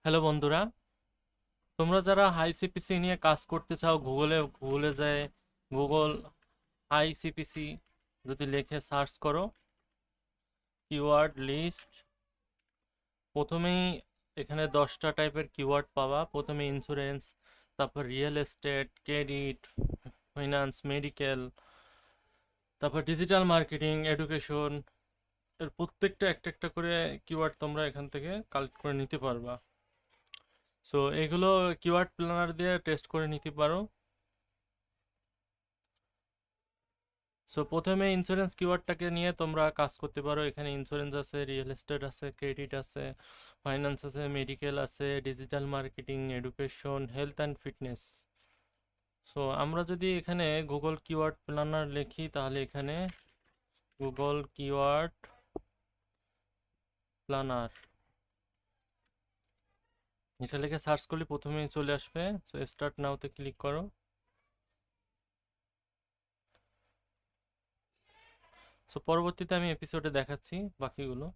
Hello বন্ধুরা, তোমরা যারা হাই সিপিসি নিয়ে কাজ করতে চাও, গুগলে যায় গুগল হাই সিপিসি যদি লিখে সার্চ করো, কিওয়ার্ড লিস্ট, প্রথমেই এখানে 10টা টাইপের কিওয়ার্ড পাবা। প্রথমে ইন্স্যুরেন্স, তারপর real estate, credit, finance, medical, তারপর ডিজিটাল মার্কেটিং, এডুকেশন। এর প্রত্যেকটা একটা একটা করে কিওয়ার্ড তোমরা এখান থেকে কালেক্ট করে নিতে পারবা। সো এগুলো কিওয়ার্ড প্ল্যানার দিয়ে টেস্ট করে নিতে পারো। সো প্রথমে ইন্স্যুরেন্স কিওয়ার্ডটাকে নিয়ে তোমরা কাজ করতে পারো। এখানে ইন্স্যুরেন্স আছে, রিয়েল এস্টেট আছে, ক্রেডিট আছে, ফাইন্যান্স আছে, মেডিকেল আছে, digital marketing, education, health and fitness. So আমরা যদি এখানে গুগল কিওয়ার্ড প্ল্যানার লিখি, তাহলে এখানে গুগল কিওয়ার্ড প্ল্যানার এটা লিখে সার্চ করলে প্রথমেই চলে আসবে। সো স্টার্ট নাওতে ক্লিক করো। সো পরবর্তীতে আমি এপিসোডে দেখাচ্ছি বাকিগুলো।